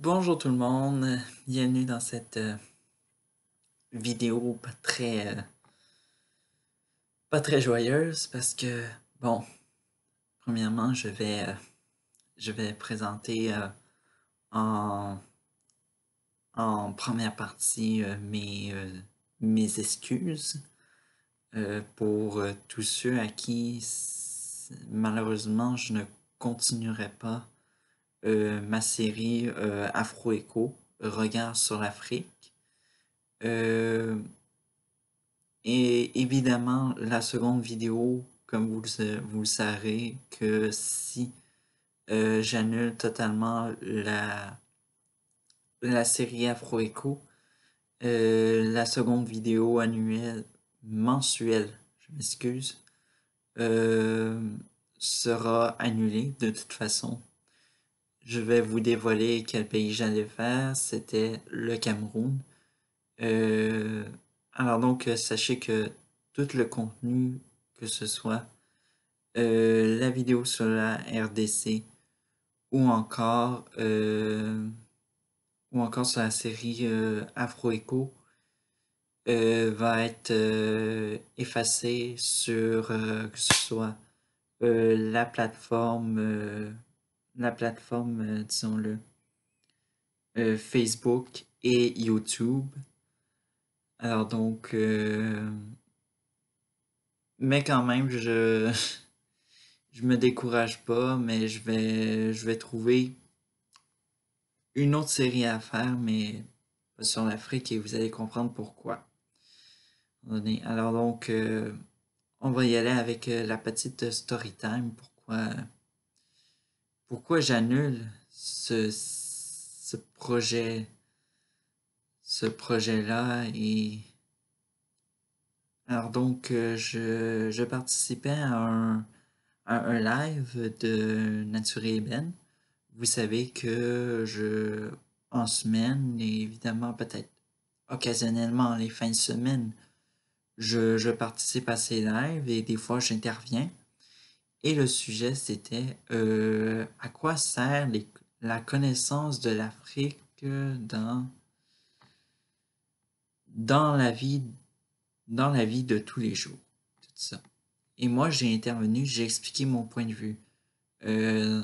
Bonjour tout le monde, bienvenue dans cette vidéo pas très joyeuse parce que, bon, premièrement, je vais présenter en, en première partie mes excuses pour tous ceux à qui, malheureusement, je ne continuerai pas ma série Afro Echo, Regard sur l'Afrique. Et évidemment, la seconde vidéo, comme vous le saurez, que si j'annule totalement la série Afro Echo, la seconde vidéo annuelle, mensuelle, je m'excuse, euh, sera annulée de toute façon. Je vais vous dévoiler quel pays j'allais faire, c'était le Cameroun. Alors donc, sachez que tout le contenu, que ce soit la vidéo sur la RDC ou encore sur la série Afro Echo, va être effacé sur que ce soit la plateforme, disons-le, Facebook et YouTube. Alors donc, mais quand même, je me décourage pas, mais je vais trouver une autre série à faire, mais pas sur l'Afrique et vous allez comprendre pourquoi. Alors donc, on va y aller avec la petite story time. Pourquoi j'annule ce projet-là et alors donc, je participais à un live de Nature et Ébène. Vous savez que en semaine, et évidemment peut-être occasionnellement les fins de semaine, je participe à ces lives et des fois j'interviens. Et le sujet c'était à quoi sert la connaissance de l'Afrique dans la vie, dans la vie de tous les jours. Tout ça. Et moi j'ai intervenu, j'ai expliqué mon point de vue. Euh,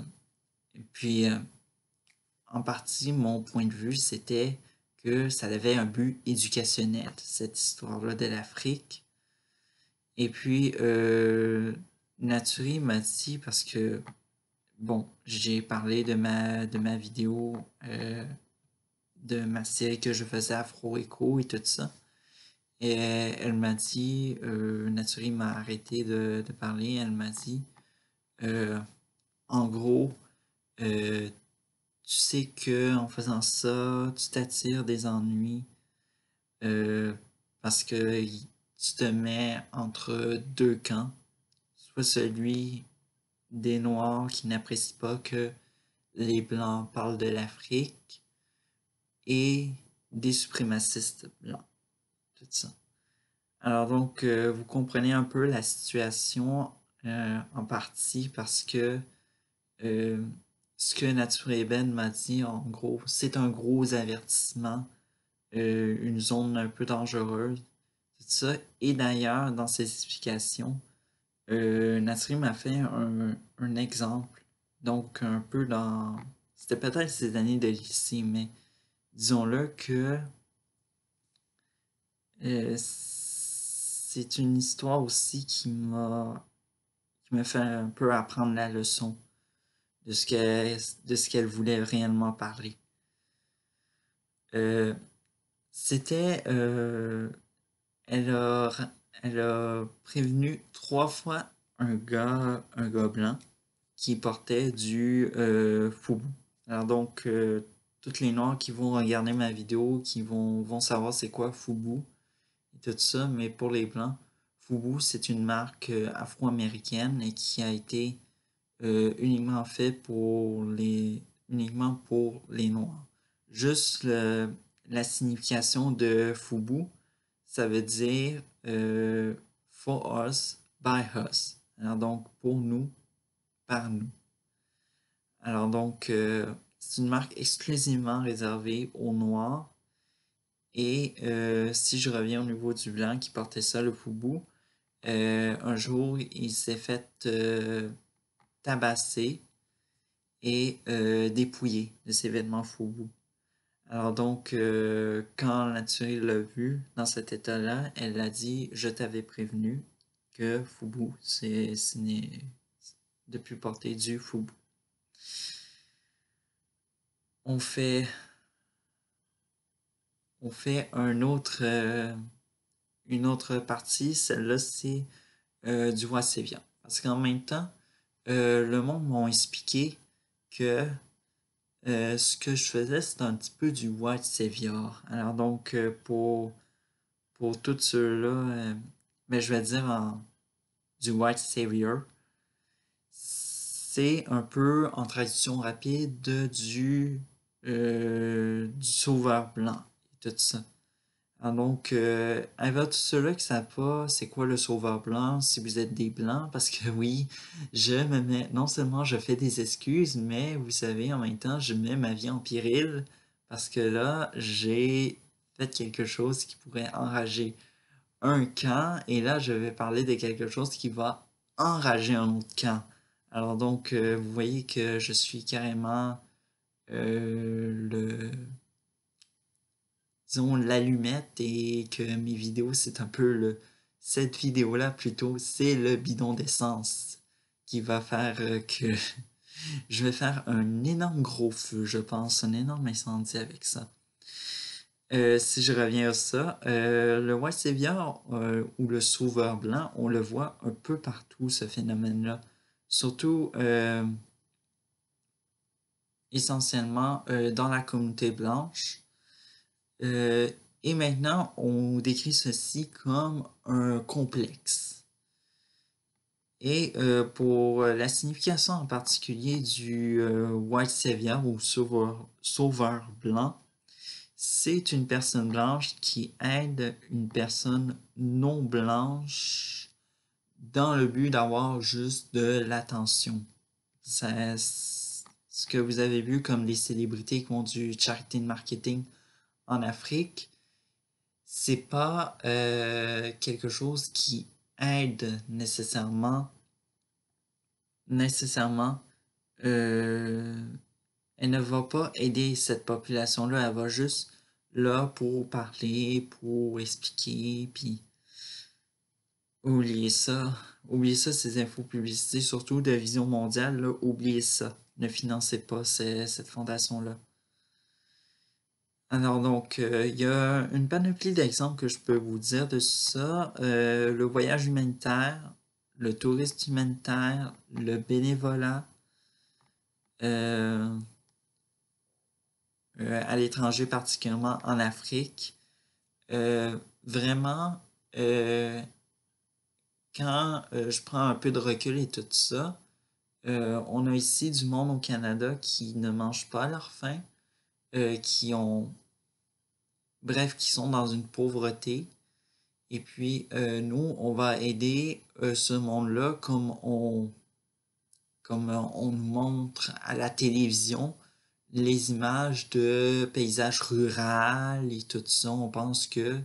et puis en partie, mon point de vue, c'était que ça avait un but éducationnel, cette histoire-là de l'Afrique. Et puis, Naturi m'a dit, parce que, bon, j'ai parlé de ma vidéo, de ma série que je faisais Afro Echo et tout ça. Et elle m'a dit, Naturi m'a arrêté de parler, elle m'a dit, euh, en gros, euh, tu sais que en faisant ça, tu t'attires des ennuis parce que tu te mets entre deux camps, soit celui des Noirs qui n'apprécient pas que les Blancs parlent de l'Afrique et des suprémacistes blancs, tout ça. Alors donc, vous comprenez un peu la situation en partie parce que euh, ce que Nature Eben m'a dit, en gros, c'est un gros avertissement, une zone un peu dangereuse, tout ça. Et d'ailleurs, dans ses explications, Nature m'a fait un exemple. Donc, un peu dans... C'était peut-être ses années de lycée, mais disons-le que c'est une histoire aussi qui m'a fait un peu apprendre la leçon de ce qu'elle voulait réellement parler. Euh, c'était... elle a, elle a prévenu trois fois un gars blanc qui portait du foubou. Alors donc, toutes les Noirs qui vont regarder ma vidéo, vont savoir c'est quoi foubou et tout ça, mais pour les Blancs, foubou, c'est une marque afro-américaine et qui a été uniquement fait uniquement pour les Noirs. Juste la signification de Fubu, ça veut dire for us, by us. Alors donc, pour nous, par nous. Alors donc, c'est une marque exclusivement réservée aux Noirs. Et si je reviens au niveau du blanc qui portait ça, le Fubu, un jour, il s'est fait tabasser et dépouiller de ses vêtements Fubu. Alors donc, quand la tuerie l'a vu dans cet état-là, elle a dit: «Je t'avais prévenu que Fubu, ce n'est de plus porter du Fubu.» On fait, on fait une autre partie, celle-là c'est du roi Sévia. Parce qu'en même temps, le monde m'a expliqué que ce que je faisais, c'était un petit peu du white savior. Alors donc, pour tous ceux-là, ben, je vais dire du white savior, c'est un peu en traduction rapide du sauveur blanc et tout ça. Alors donc, avec tous ceux-là qui ne savent pas c'est quoi le sauveur blanc, si vous êtes des blancs, parce que oui, je me mets, non seulement je fais des excuses, mais vous savez, en même temps, je mets ma vie en péril, parce que là, j'ai fait quelque chose qui pourrait enrager un camp, et là, je vais parler de quelque chose qui va enrager un autre camp. Alors donc, vous voyez que je suis carrément disons, l'allumette et que mes vidéos, c'est un peu cette vidéo-là plutôt, c'est le bidon d'essence qui va faire que je vais faire un énorme gros feu, je pense, un énorme incendie avec ça. Si je reviens à ça, le White Savior ou le Sauveur Blanc, on le voit un peu partout, ce phénomène-là. Surtout, essentiellement, dans la communauté blanche. Et maintenant, on décrit ceci comme un complexe. Et pour la signification en particulier du White Savior ou sauveur blanc, c'est une personne blanche qui aide une personne non blanche dans le but d'avoir juste de l'attention. Ce que vous avez vu comme les célébrités qui font du charity marketing en Afrique, c'est pas quelque chose qui aide nécessairement. Elle ne va pas aider cette population-là, elle va juste là pour parler, pour expliquer, puis oubliez ça. Oubliez ça, ces infos publicités, surtout de Vision Mondiale, là, oubliez ça. Ne financez pas cette fondation-là. Alors donc, il y a une panoplie d'exemples que je peux vous dire de ça. Le voyage humanitaire, le tourisme humanitaire, le bénévolat à l'étranger, particulièrement en Afrique. Vraiment, quand je prends un peu de recul et tout ça, on a ici du monde au Canada qui ne mange pas à leur faim, qui ont bref, qui sont dans une pauvreté. Et puis, nous, on va aider ce monde-là comme on nous montre à la télévision les images de paysages ruraux et tout ça. On pense que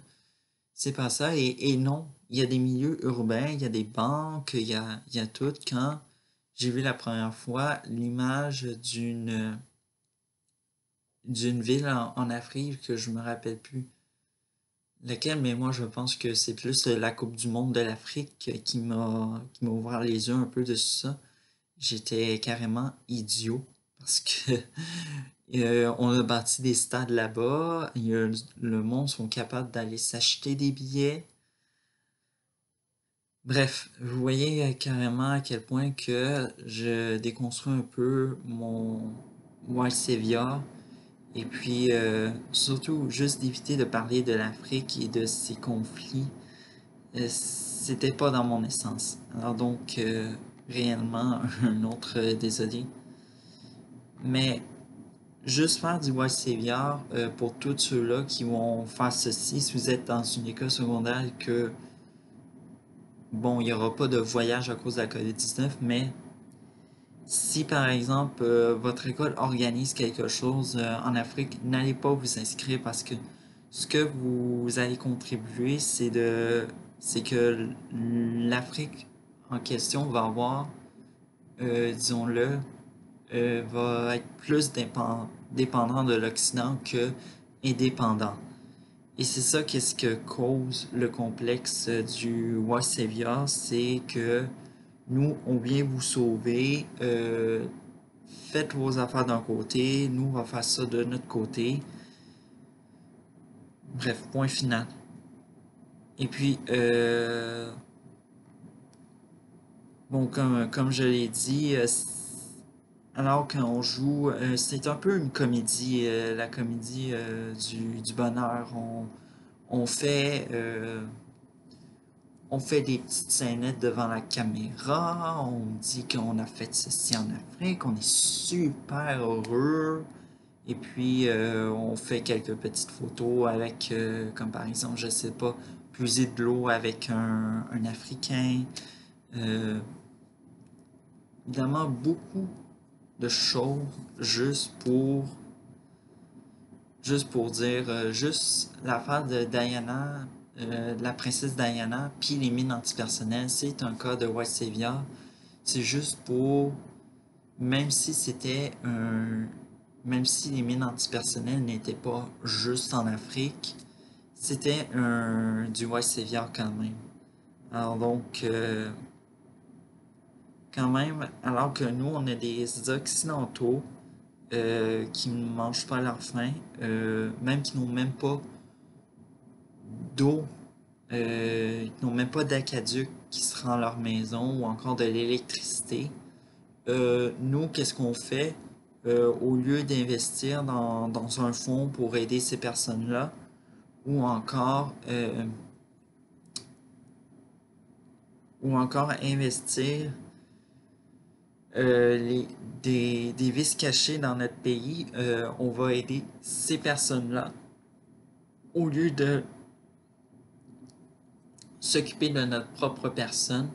c'est pas ça. Et non, il y a des milieux urbains, il y a des banques, il y a tout. Quand j'ai vu la première fois l'image d'une ville en Afrique que je me rappelle plus lequel, mais moi je pense que c'est plus la Coupe du monde de l'Afrique qui m'a ouvert les yeux un peu de ça. J'étais carrément idiot parce que on a bâti des stades là-bas, le monde sont capables d'aller s'acheter des billets. Bref, vous voyez carrément à quel point que je déconstruis un peu mon White Savior. Et puis, surtout, juste d'éviter de parler de l'Afrique et de ses conflits, c'était pas dans mon essence. Alors donc, réellement, un autre désolé. Mais juste faire du White Savior pour tous ceux-là qui vont faire ceci, si vous êtes dans une école secondaire que, bon, il n'y aura pas de voyage à cause de la COVID-19, mais Si par exemple votre école organise quelque chose en Afrique, n'allez pas vous inscrire parce que ce que vous allez contribuer, c'est que l'Afrique en question va avoir, disons-le, va être plus dépendant de l'Occident que indépendant. Et c'est ça qu'est-ce que cause le complexe du White Savior, c'est que nous, on vient vous sauver, faites vos affaires d'un côté, nous, on va faire ça de notre côté. Bref, point final. Et puis, bon, comme je l'ai dit, alors qu'on joue, c'est un peu une comédie, la comédie du bonheur. On fait, on fait des petites scénettes devant la caméra, on dit qu'on a fait ceci en Afrique, on est super heureux. Et puis, on fait quelques petites photos avec, comme par exemple, je sais pas, puiser de l'eau avec un Africain. Euh, Évidemment, beaucoup de choses juste juste pour dire, juste l'affaire de Diana, de la princesse Diana, puis les mines antipersonnelles, c'est un cas de White Savior. C'est juste pour, même si c'était un, même si les mines antipersonnelles n'étaient pas juste en Afrique, c'était du White Savior quand même. Alors donc, quand même, alors que nous, on est des Occidentaux qui ne mangent pas leur faim, même qui n'ont même pas d'eau, qui n'ont même pas d'aquaduc qui se rend à leur maison ou encore de l'électricité. Nous, qu'est-ce qu'on fait? Au lieu d'investir dans un fonds pour aider ces personnes-là, ou encore, ou encore investir des vices cachés dans notre pays, on va aider ces personnes-là au lieu de s'occuper de notre propre personne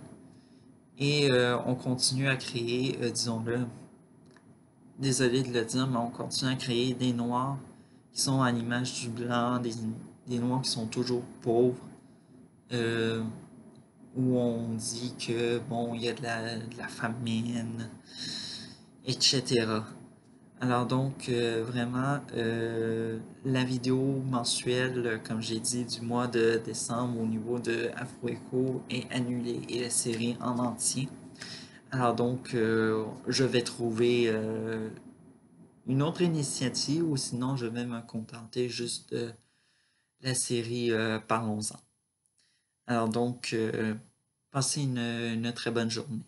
et on continue à créer, disons-le, désolé de le dire, mais on continue à créer des noirs qui sont à l'image du blanc, des noirs qui sont toujours pauvres, euh, où on dit que bon, il y a de la famine, etc. Alors donc, vraiment, la vidéo mensuelle, comme j'ai dit, du mois de décembre au niveau de Afro Echo est annulée et la série en entier. Alors donc, je vais trouver une autre initiative ou sinon je vais me contenter juste de la série Parlons-en. Alors donc, passez une très bonne journée.